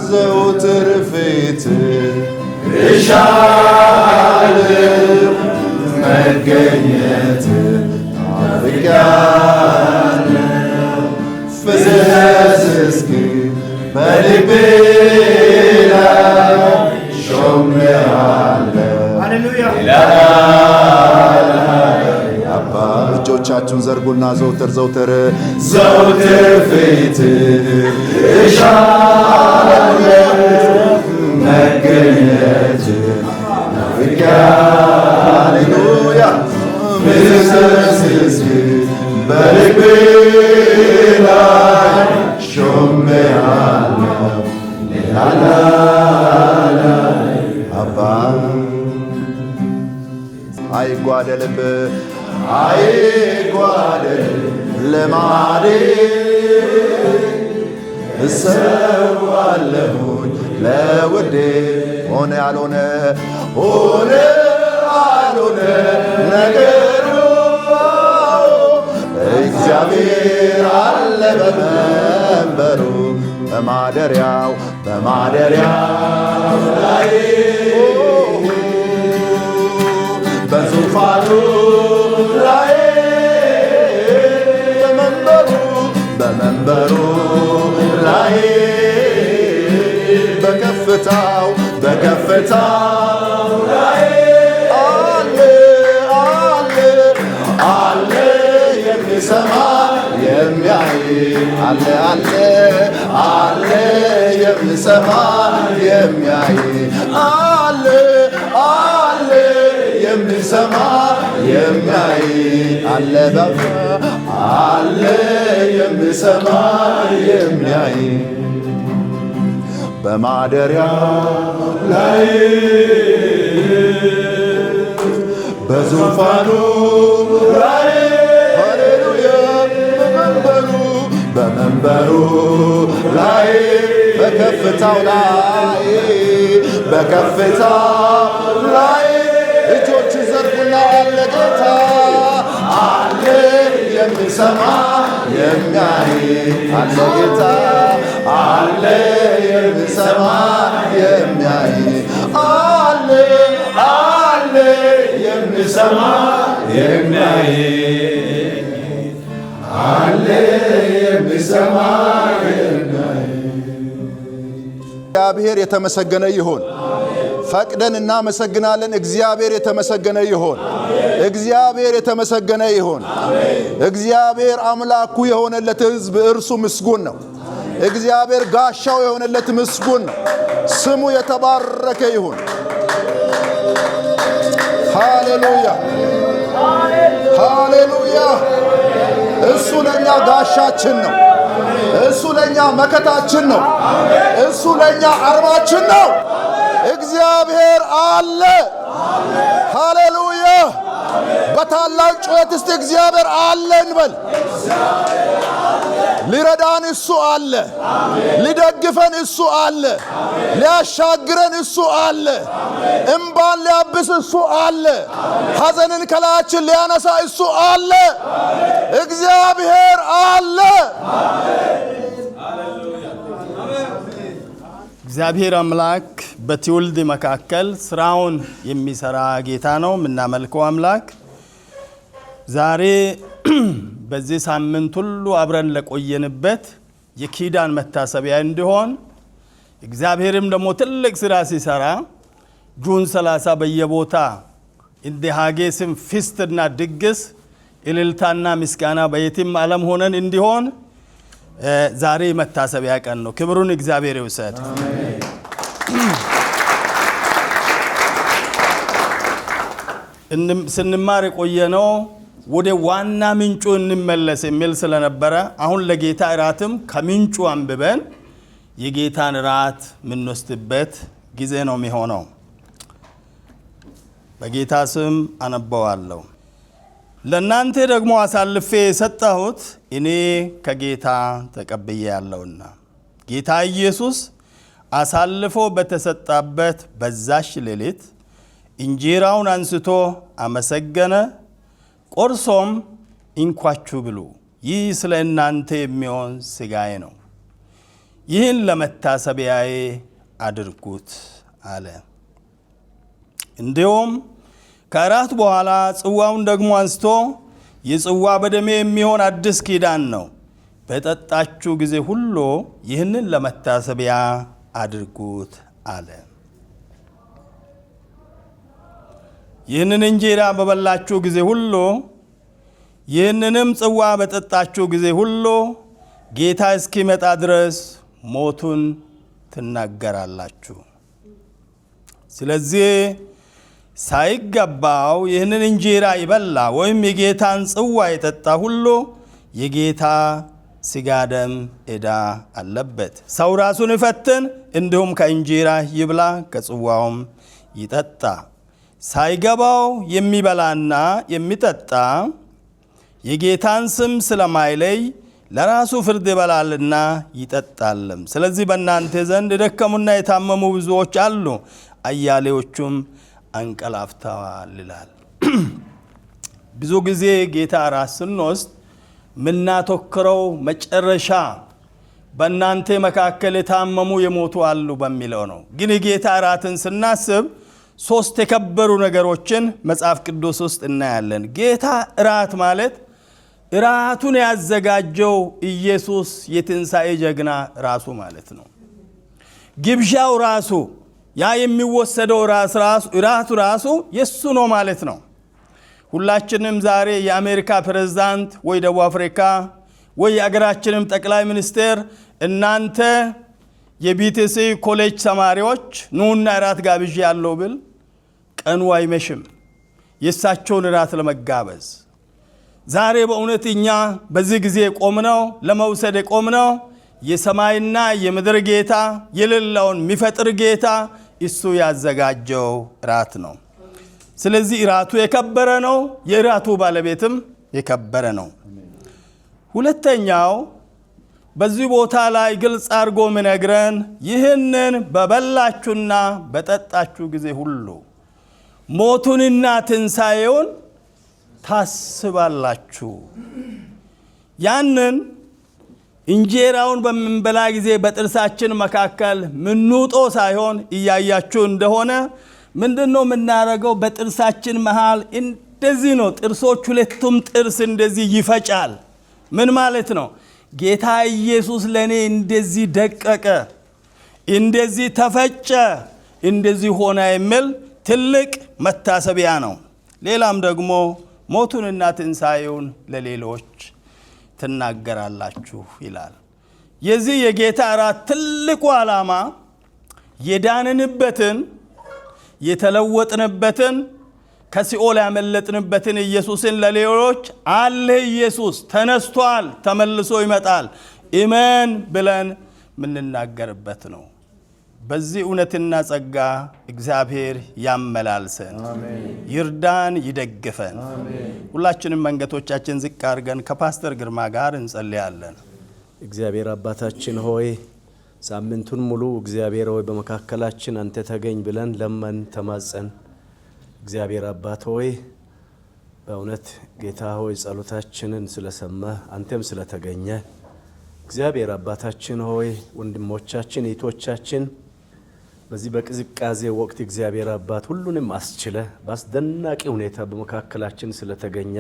ዘውትር ፊት እሻለሁ መገኘት አፍቃለሁ ፍዘዝ እስኪ በልቤ ላይ ሾሜሃለሁ ሃሌሉያ አባ እጆቻችሁን ዘርጉና ዘውትር ፊት እሻለሁ መገኘት ሃሌሉያ ፍዘዝ እስኪ በልቤ ላይ ሾሜሃለሁ አባ አይጓደል ልማዴ እሰዋለሁኝ ለውዴ ሆነ ያልሆነ ነገሩ እግዚአብሔር አለ በመንበሩ በማደሪያው ላይ በዙፋኑ ላይ በመንበሩ ላይ በከፍታው ላይ አለ የሚሰማ የሚያይ አለ የሚሰማ የሚያይ አለ የሚሰማ የሚያይ አለ የሚሰማ የሚያይ በማደሪያው ላይ በዙፋኑ ላይ ሃሌሉያ በመንበሩ ላይ በከፍታው ላይ እጆች ዘርጉና አለ ጌታ አለ የሚሰማ የሚያይ አለ ጌታ አለ የሚሰማ የሚያይ አለ የሚሰማ የሚያይ አለ የሚሰማ የሚያይ እግዚአብሔር የተመሰገነ ይሁን። ፈቅደን እናመሰግናለን። እግዚአብሔር የተመሰገነ ይሁን። እግዚአብሔር የተመሰገነ ይሁን። እግዚአብሔር አምላኩ የሆነለት ሕዝብ እርሱ ምስጉን ነው። እግዚአብሔር ጋሻው የሆነለት ምስጉን ነው። ስሙ የተባረከ ይሁን። ሃሌሉያ ሃሌሉያ። እሱ ለኛ ጋሻችን ነው። እሱ ለኛ መከታችን ነው። እሱ ለኛ አርማችን ነው። እግዚአብሔር አለ። ሃሌሉያ። በታላቅ ጩኸት እስቲ እግዚአብሔር አለ እንበል። ሊረዳን እሱ አለ። ሊደግፈን እሱ አለ። ሊያሻግረን እሱ አለ። እምባን ሊያብስ እሱ አለ። ሐዘንን ከላያችን ሊያነሳ እሱ አለ። እግዚአብሔር አለ። እግዚአብሔር አምላክ በትውልድ መካከል ስራውን የሚሰራ ጌታ ነው። የምናመልከው አምላክ ዛሬ በዚህ ሳምንት ሁሉ አብረን ለቆየንበት የኪዳን መታሰቢያ እንዲሆን እግዚአብሔርም ደግሞ ትልቅ ስራ ሲሰራ ጁን 30 በየቦታ እንደ ሀጌ ስም ፊስትና ድግስ እልልታና ምስጋና በየትም ዓለም ሆነን እንዲሆን ዛሬ መታሰቢያ ቀን ነው። ክብሩን እግዚአብሔር ይውሰድ። ስንማር የቆየነው ወደ ዋና ምንጩ እንመለስ የሚል ስለነበረ አሁን ለጌታ እራትም ከምንጩ አንብበን የጌታን እራት ምንወስድበት ጊዜ ነው የሚሆነው። በጌታ ስም አነበዋለሁ። ለእናንተ ደግሞ አሳልፌ የሰጠሁት እኔ ከጌታ ተቀብያለሁና ጌታ ኢየሱስ አሳልፎ በተሰጠበት በዛሽ ሌሊት እንጀራውን አንስቶ አመሰገነ፣ ቆርሶም እንኳችሁ ብሉ፣ ይህ ስለ እናንተ የሚሆን ሥጋዬ ነው፣ ይህን ለመታሰቢያዬ አድርጉት አለ። እንዲሁም ከእራት በኋላ ጽዋውን ደግሞ አንስቶ ይህ ጽዋ በደሜ የሚሆን አዲስ ኪዳን ነው፣ በጠጣችሁ ጊዜ ሁሉ ይህንን ለመታሰቢያ አድርጉት አለ። ይህንን እንጀራ በበላችሁ ጊዜ ሁሉ ይህንንም ጽዋ በጠጣችሁ ጊዜ ሁሉ ጌታ እስኪመጣ ድረስ ሞቱን ትናገራላችሁ። ስለዚህ ሳይገባው ይህንን እንጀራ ይበላ ወይም የጌታን ጽዋ የጠጣ ሁሉ የጌታ ሥጋ ደም ዕዳ አለበት። ሰው ራሱን ይፈትን፣ እንዲሁም ከእንጀራ ይብላ ከጽዋውም ይጠጣ። ሳይገባው የሚበላና የሚጠጣ የጌታን ስም ስለማይለይ ለራሱ ፍርድ ይበላልና ይጠጣልም። ስለዚህ በእናንተ ዘንድ የደከሙና የታመሙ ብዙዎች አሉ፣ አያሌዎቹም አንቀላፍተዋል ይላል። ብዙ ጊዜ ጌታ እራት ስንወስድ ምናተኩረው መጨረሻ በእናንተ መካከል የታመሙ የሞቱ አሉ በሚለው ነው። ግን የጌታ እራትን ስናስብ 3 የከበሩ ነገሮችን መጽሐፍ ቅዱስ ውስጥ እናያለን። ጌታ እራት ማለት እራቱን ያዘጋጀው ኢየሱስ የትንሣኤ ጀግና ራሱ ማለት ነው። ግብዣው ራሱ ያ የሚወሰደው እራቱ ራሱ የሱ ነው ማለት ነው። ሁላችንም ዛሬ የአሜሪካ ፕሬዝዳንት ወይ ደቡብ አፍሪካ ወይ የአገራችንም ጠቅላይ ሚኒስቴር እናንተ የቢቲሲ ኮሌጅ ተማሪዎች ኑና እራት ጋብዣ ያለው ብል ቀኑ አይመሽም የሳቸውን እራት ለመጋበዝ። ዛሬ በእውነት እኛ በዚህ ጊዜ ቆምነው ለመውሰድ ቆምነው የሰማይና የምድር ጌታ የሌላውን የሚፈጥር ጌታ እሱ ያዘጋጀው እራት ነው። ስለዚህ እራቱ የከበረ ነው፣ የእራቱ ባለቤትም የከበረ ነው። ሁለተኛው በዚህ ቦታ ላይ ግልጽ አድርጎ ምነግረን ይህንን በበላችሁና በጠጣችሁ ጊዜ ሁሉ ሞቱንና ትንሣኤውን ታስባላችሁ። ያንን እንጀራውን በምንበላ ጊዜ በጥርሳችን መካከል ምንውጦ ሳይሆን እያያችሁ እንደሆነ ምንድነው የምናደርገው? በጥርሳችን መሃል እንደዚህ ነው። ጥርሶች ሁለቱም ጥርስ እንደዚህ ይፈጫል። ምን ማለት ነው? ጌታ ኢየሱስ ለኔ እንደዚህ ደቀቀ፣ እንደዚህ ተፈጨ፣ እንደዚህ ሆነ የሚል ትልቅ መታሰቢያ ነው። ሌላም ደግሞ ሞቱንና ትንሣኤውን ለሌሎች ትናገራላችሁ ይላል። የዚህ የጌታ እራት ትልቁ ዓላማ የዳንንበትን የተለወጥንበትን ከሲኦል ያመለጥንበትን ኢየሱስን ለሌሎች አለ ኢየሱስ ተነስቷል፣ ተመልሶ ይመጣል እመን ብለን ምንናገርበት ነው። በዚህ እውነትና ጸጋ እግዚአብሔር ያመላልሰን፣ ይርዳን፣ ይደግፈን። ሁላችንም መንገቶቻችን ዝቅ አድርገን ከፓስተር ግርማ ጋር እንጸልያለን። እግዚአብሔር አባታችን ሆይ ሳምንቱን ሙሉ እግዚአብሔር ሆይ በመካከላችን አንተ ተገኝ ብለን ለመን ተማጸን። እግዚአብሔር አባት ሆይ በእውነት ጌታ ሆይ ጸሎታችንን ስለሰማህ አንተም ስለተገኘ እግዚአብሔር አባታችን ሆይ ወንድሞቻችን እህቶቻችን በዚህ በቅዝቃዜ ወቅት እግዚአብሔር አባት ሁሉንም አስችለ በአስደናቂ ሁኔታ በመካከላችን ስለተገኘ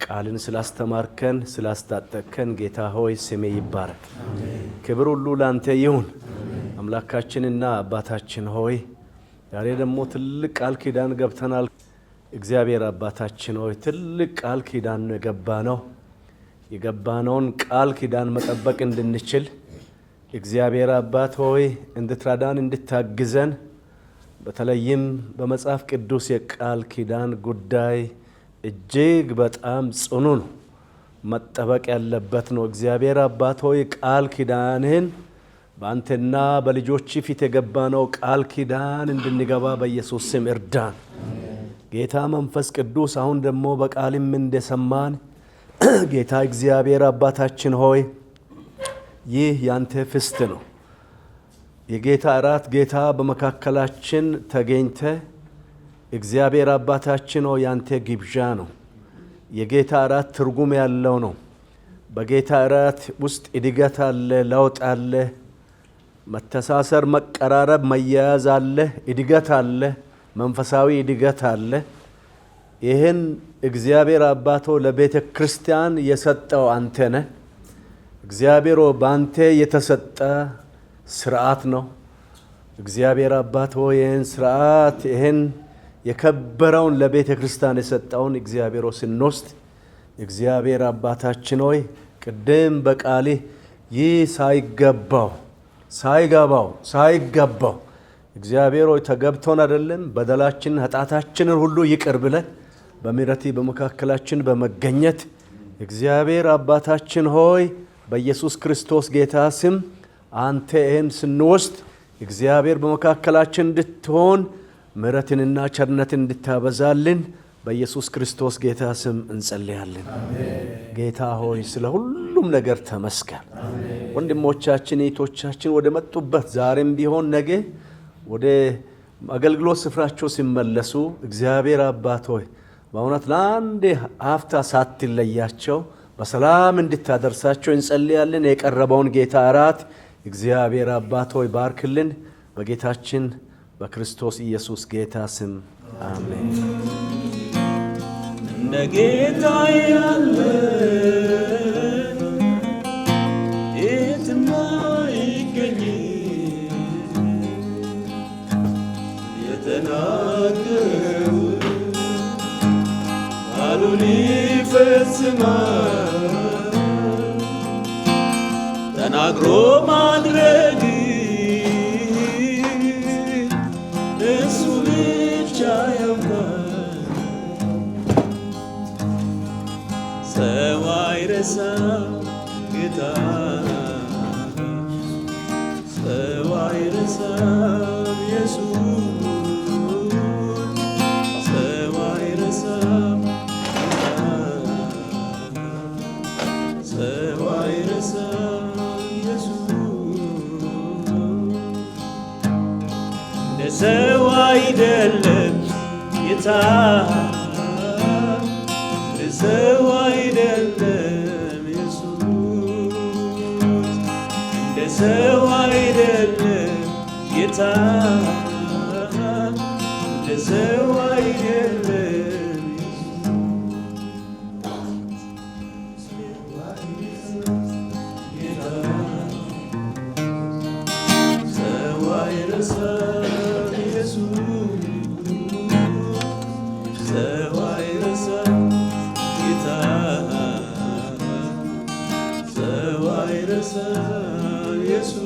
ቃልን ስላስተማርከን ስላስታጠቅከን ጌታ ሆይ ስሜ ይባረክ። ክብር ሁሉ ላንተ ይሁን። አምላካችንና አባታችን ሆይ ዛሬ ደግሞ ትልቅ ቃል ኪዳን ገብተናል። እግዚአብሔር አባታችን ሆይ ትልቅ ቃል ኪዳን ነው የገባነው። የገባነውን ቃል ኪዳን መጠበቅ እንድንችል እግዚአብሔር አባት ሆይ እንድትረዳን እንድታግዘን፣ በተለይም በመጽሐፍ ቅዱስ የቃል ኪዳን ጉዳይ እጅግ በጣም ጽኑ ነው፣ መጠበቅ ያለበት ነው። እግዚአብሔር አባት ሆይ ቃል ኪዳንህን በአንተና በልጆች ፊት የገባነው ቃል ኪዳን እንድንገባ በኢየሱስ ስም እርዳን። ጌታ መንፈስ ቅዱስ አሁን ደግሞ በቃልም እንደሰማን ጌታ እግዚአብሔር አባታችን ሆይ ይህ ያንተ ፍስት ነው። የጌታ እራት ጌታ በመካከላችን ተገኝተ እግዚአብሔር አባታችን ሆይ ያንተ ግብዣ ነው። የጌታ እራት ትርጉም ያለው ነው። በጌታ እራት ውስጥ እድገት አለ፣ ለውጥ አለ፣ መተሳሰር፣ መቀራረብ፣ መያያዝ አለ፣ እድገት አለ፣ መንፈሳዊ እድገት አለ። ይህን እግዚአብሔር አባቶ ለቤተ ክርስቲያን የሰጠው አንተ ነህ። እግዚአብሔር ባንተ የተሰጠ ስርዓት ነው። እግዚአብሔር አባቶ ይህን ስርዓት ይህን የከበረውን ለቤተ ክርስቲያን የሰጠውን እግዚአብሔር ስንወስድ እግዚአብሔር አባታችን ሆይ ቅድም በቃሌ ይህ ሳይገባው እግዚአብሔር ሆይ ተገብቶን አይደለም በደላችን ኃጢአታችንን ሁሉ ይቅር ብለን በምሕረት በመካከላችን በመገኘት እግዚአብሔር አባታችን ሆይ በኢየሱስ ክርስቶስ ጌታ ስም አንተ ይህን ስንወስድ እግዚአብሔር በመካከላችን እንድትሆን ምሕረትንና ቸርነትን እንድታበዛልን በኢየሱስ ክርስቶስ ጌታ ስም እንጸልያለን። ጌታ ሆይ ስለ ሁሉም ነገር ተመስገን። ወንድሞቻችን እህቶቻችን ወደ መጡበት ዛሬም ቢሆን ነገ ወደ አገልግሎት ስፍራቸው ሲመለሱ እግዚአብሔር አባት ሆይ በእውነት ለአንድ አፍታ ሳትለያቸው በሰላም እንድታደርሳቸው እንጸልያለን። የቀረበውን ጌታ እራት እግዚአብሔር አባት ሆይ ባርክልን። በጌታችን በክርስቶስ ኢየሱስ ጌታ ስም አሜን። እንደ ጌታ ያለ የትም አይገኝም። የተናገረው ቃሉን ይፈጽማል። ተናግሮ ማድረግ እሱ ብቻ ያውቃል። ሰው አይረሳም ጌታ፣ ሰው አይረሳም ኢየሱስ፣ ሰው አይረሳም ጌታ፣ ሰው አይረሳም ኢየሱስ። እንደ ሰው አይደለም ጌታ፣ ሰው አይደለም ኢየሱስ፣ እንደ ሰው አይደለም ጌታ፣ እንደ ሰው አይደለም ጌታ፣ ሰው አይረሳም ኢየሱስ፣ ሰው አይረሳም ጌታ፣ ሰው አይረሳም ኢየሱስ፣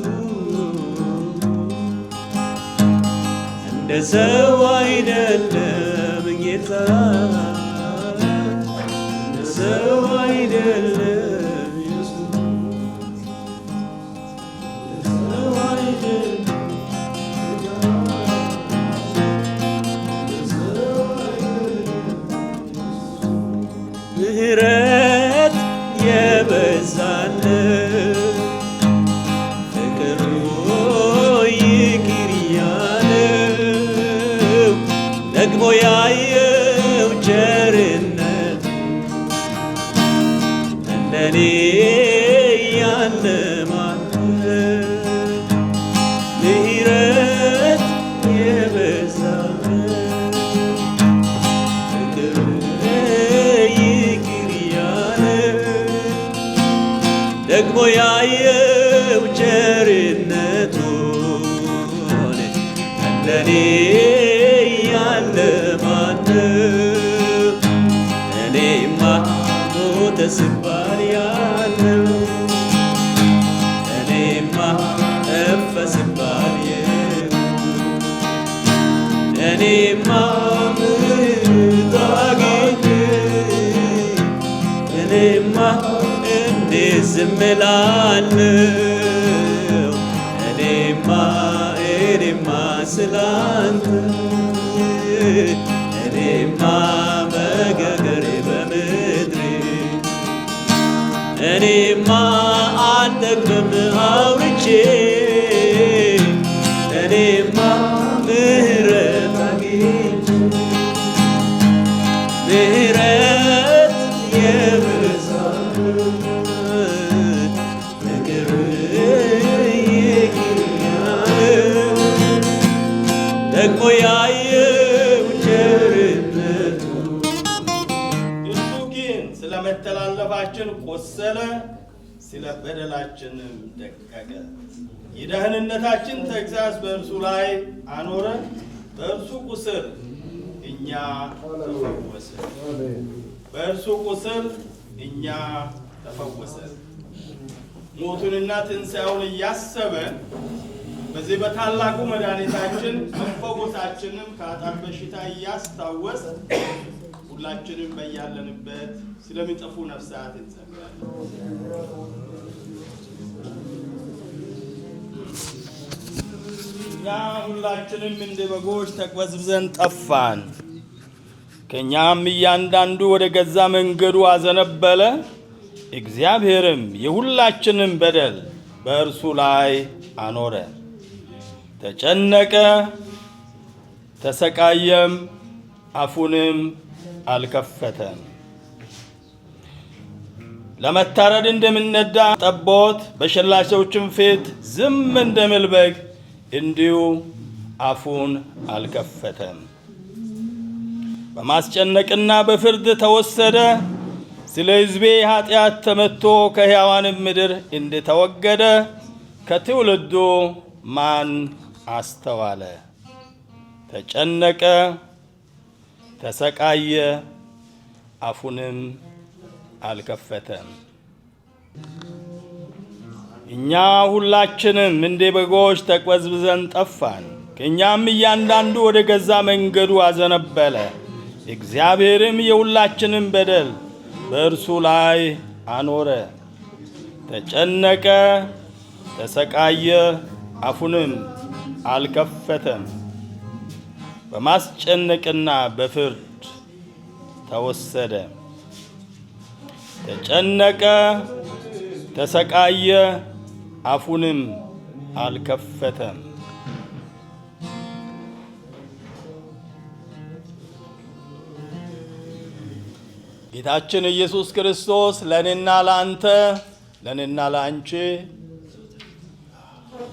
እንደ ሰው አይደለም ጌታ፣ እንደ ሰው አይደለም ኢየሱስ፣ እንደ ሰው አይደለም ምሕረት የበዛለት ፍቅሩ ይቅር ያለው ደግሞ ያየው ቸርነት እንደኔ ያለ ማንም ምሕረት የበዛለት ደግሞ ያየው ቸርነቱን እንደኔ ያለ ማንም እኔማ ሞተ ስባል ያለው እኔማ ጠፋ ስባል እኔማ ምሕረት አግኝቼ እኔማ እንዴት ዝም እላለሁ? እኔማ ስላንተ እኔማ መገገሬ በምድሬ እኔማ አልጠግብም አውርቼ እኔማ ምሕረት አግኝቼ ምሕረት የበዛበት ፍቅር ይቅር ደቆ ያየው ቸርነቱ እርሱ ግን ስለ መተላለፋችን ቆሰለ፣ ስለ በደላችንም ደቀቀ። የደህንነታችን ተግሣጽ በእርሱ ላይ አኖረ፣ በእርሱ ቁስል እኛ ተፈወስን። በእርሱ ቁስል እኛ ተፈወስን። ሞቱንና ትንሣኤውን እያሰበ በዚህ በታላቁ መድኃኒታችን መፈወሳችንም ከኃጢአት በሽታ እያስታወስ ሁላችንም በያለንበት ስለሚጠፉ ነፍሳት እንጸልያለን። እኛ ሁላችንም እንደ በጎች ተቅበዝብዘን ጠፋን፣ ከእኛም እያንዳንዱ ወደ ገዛ መንገዱ አዘነበለ። እግዚአብሔርም የሁላችንም በደል በእርሱ ላይ አኖረ። ተጨነቀ፣ ተሰቃየም፣ አፉንም አልከፈተም። ለመታረድ እንደሚነዳ ጠቦት በሸላቾችም ፊት ዝም እንደሚል በግ እንዲሁ አፉን አልከፈተም። በማስጨነቅና በፍርድ ተወሰደ። ስለ ሕዝቤ ኃጢአት ተመትቶ ከሕያዋንም ምድር እንደተወገደ ከትውልዱ ማን አስተዋለ? ተጨነቀ፣ ተሰቃየ፣ አፉንም አልከፈተም። እኛ ሁላችንም እንደ በጎች ተቅበዝብዘን ጠፋን፣ ከእኛም እያንዳንዱ ወደ ገዛ መንገዱ አዘነበለ። እግዚአብሔርም የሁላችንም በደል በእርሱ ላይ አኖረ። ተጨነቀ፣ ተሰቃየ፣ አፉንም አልከፈተም። በማስጨነቅና በፍርድ ተወሰደ። ተጨነቀ፣ ተሰቃየ፣ አፉንም አልከፈተም። ጌታችን ኢየሱስ ክርስቶስ ለእኔና ለአንተ ለእኔና ለአንቺ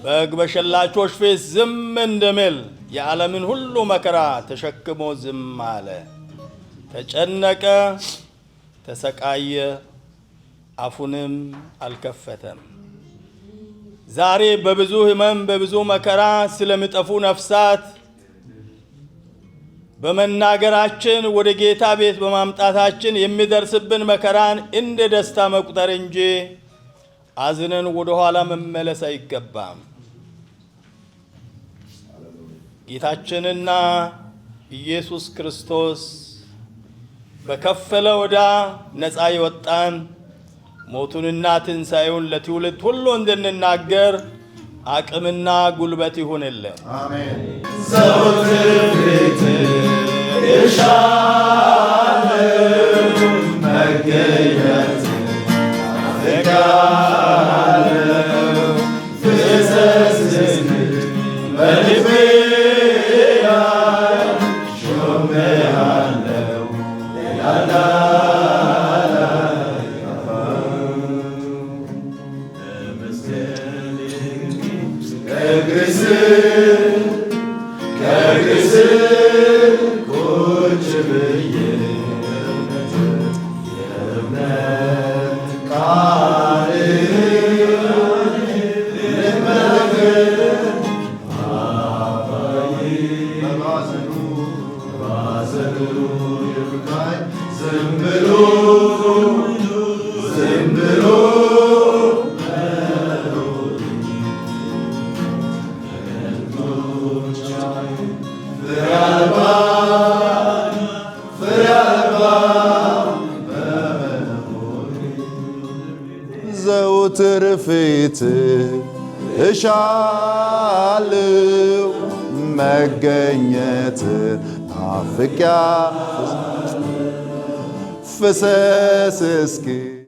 በግ በሸላቾች ፊት ዝም እንደሚል የዓለምን ሁሉ መከራ ተሸክሞ ዝም አለ። ተጨነቀ፣ ተሰቃየ፣ አፉንም አልከፈተም። ዛሬ በብዙ ሕመም በብዙ መከራ ስለሚጠፉ ነፍሳት በመናገራችን ወደ ጌታ ቤት በማምጣታችን የሚደርስብን መከራን እንደ ደስታ መቁጠር እንጂ አዝነን ወደ ኋላ መመለስ አይገባም። ጌታችንና ኢየሱስ ክርስቶስ በከፈለ ዕዳ ነፃ የወጣን ሞቱንና ትንሣኤውን ለትውልድ ሁሉ እንድንናገር አቅምና ጉልበት ይሁንልን። አሜን። ዘወትር ፊትህ እሻለሁ፣ መገኘትህን ናፍቄአለሁ። ፍሰስልኝ በልቤ ላይ ሾሜሃለሁ፣ ሌላ ከእግርህ ቁጭ ብዬ የእምነት ቃልህን ልመግብ አባዬ። በማዘኑ ይርዳኝ ዝም ብሎ ዘወትር ፊትህ እሻለሁ፣ መገኘትህን ናፍቄአለሁ። ፍሰስ እስኪ